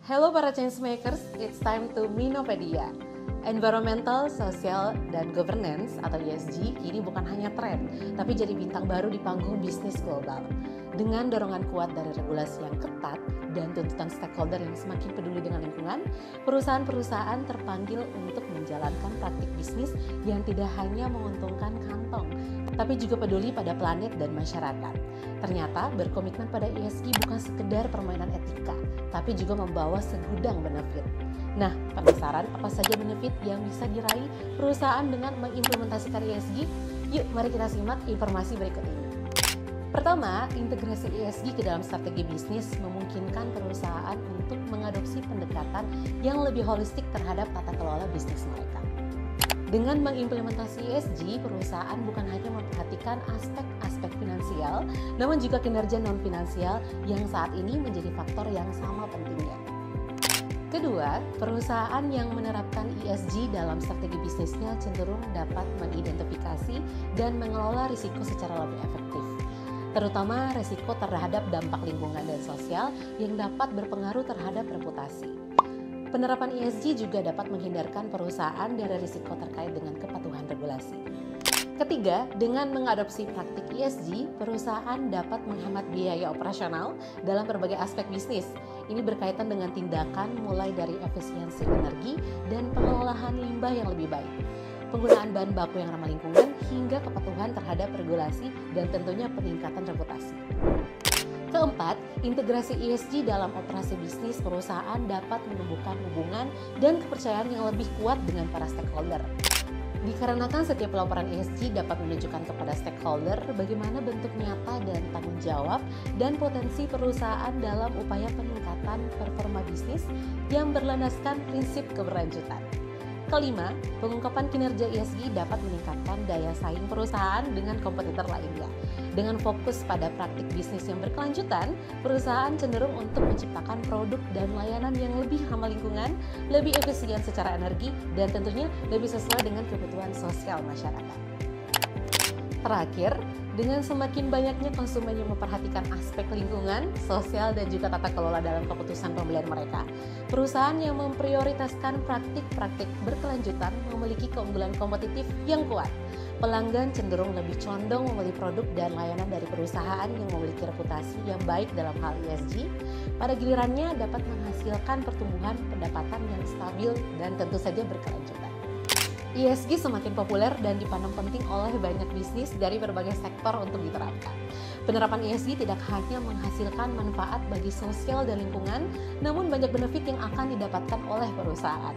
Hello para changemakers, it's time to Minopedia. Environmental, Social, dan Governance atau ESG kini bukan hanya tren, tapi jadi bintang baru di panggung bisnis global. Dengan dorongan kuat dari regulasi yang ketat dan tuntutan stakeholder yang semakin peduli dengan lingkungan, perusahaan-perusahaan terpanggil untuk menjalankan praktik bisnis yang tidak hanya menguntungkan kantong, tapi juga peduli pada planet dan masyarakat. Ternyata berkomitmen pada ESG bukan sekedar permainan etika, tapi juga membawa segudang benefit. Nah, penasaran apa saja benefit yang bisa diraih perusahaan dengan mengimplementasikan ESG? Yuk, mari kita simak informasi berikut ini. Pertama, integrasi ESG ke dalam strategi bisnis memungkinkan perusahaan untuk mengadopsi pendekatan yang lebih holistik terhadap tata kelola bisnis mereka. Dengan mengimplementasi ESG, perusahaan bukan hanya memperhatikan aspek-aspek finansial, namun juga kinerja non-finansial yang saat ini menjadi faktor yang sama pentingnya. Kedua, perusahaan yang menerapkan ESG dalam strategi bisnisnya cenderung dapat mengidentifikasi dan mengelola risiko secara lebih efektif, terutama risiko terhadap dampak lingkungan dan sosial yang dapat berpengaruh terhadap reputasi. Penerapan ESG juga dapat menghindarkan perusahaan dari risiko terkait dengan kepatuhan regulasi. Ketiga, dengan mengadopsi praktik ESG, perusahaan dapat menghemat biaya operasional dalam berbagai aspek bisnis. Ini berkaitan dengan tindakan mulai dari efisiensi energi dan pengelolaan limbah yang lebih baik, penggunaan bahan baku yang ramah lingkungan, hingga kepatuhan terhadap regulasi dan tentunya peningkatan reputasi. Keempat, integrasi ESG dalam operasi bisnis perusahaan dapat menumbuhkan hubungan dan kepercayaan yang lebih kuat dengan para stakeholder. Dikarenakan setiap laporan ESG dapat menunjukkan kepada stakeholder bagaimana bentuk nyata dan tanggung jawab dan potensi perusahaan dalam upaya peningkatan performa bisnis yang berlandaskan prinsip keberlanjutan. Kelima, pengungkapan kinerja ESG dapat meningkatkan daya saing perusahaan dengan kompetitor lainnya. Dengan fokus pada praktik bisnis yang berkelanjutan, perusahaan cenderung untuk menciptakan produk dan layanan yang lebih ramah lingkungan, lebih efisien secara energi, dan tentunya lebih sesuai dengan kebutuhan sosial masyarakat. Terakhir, dengan semakin banyaknya konsumen yang memperhatikan aspek lingkungan, sosial, dan juga tata kelola dalam keputusan pembelian mereka, perusahaan yang memprioritaskan praktik-praktik berkelanjutan memiliki keunggulan kompetitif yang kuat. Pelanggan cenderung lebih condong membeli produk dan layanan dari perusahaan yang memiliki reputasi yang baik dalam hal ESG. Pada gilirannya dapat menghasilkan pertumbuhan pendapatan yang stabil dan tentu saja berkelanjutan. ESG semakin populer dan dipandang penting oleh banyak bisnis dari berbagai sektor untuk diterapkan. Penerapan ESG tidak hanya menghasilkan manfaat bagi sosial dan lingkungan, namun banyak benefit yang akan didapatkan oleh perusahaan.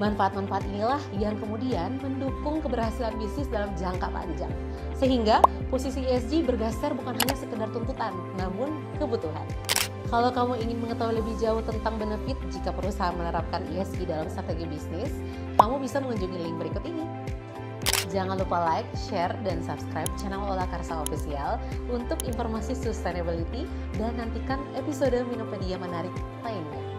Manfaat-manfaat inilah yang kemudian mendukung keberhasilan bisnis dalam jangka panjang. Sehingga posisi ESG bergeser bukan hanya sekedar tuntutan, namun kebutuhan. Kalau kamu ingin mengetahui lebih jauh tentang benefit jika perusahaan menerapkan ESG dalam strategi bisnis, kamu bisa mengunjungi link berikut ini. Jangan lupa like, share, dan subscribe channel Ola Karsa Official untuk informasi sustainability dan nantikan episode Minopedia menarik lainnya.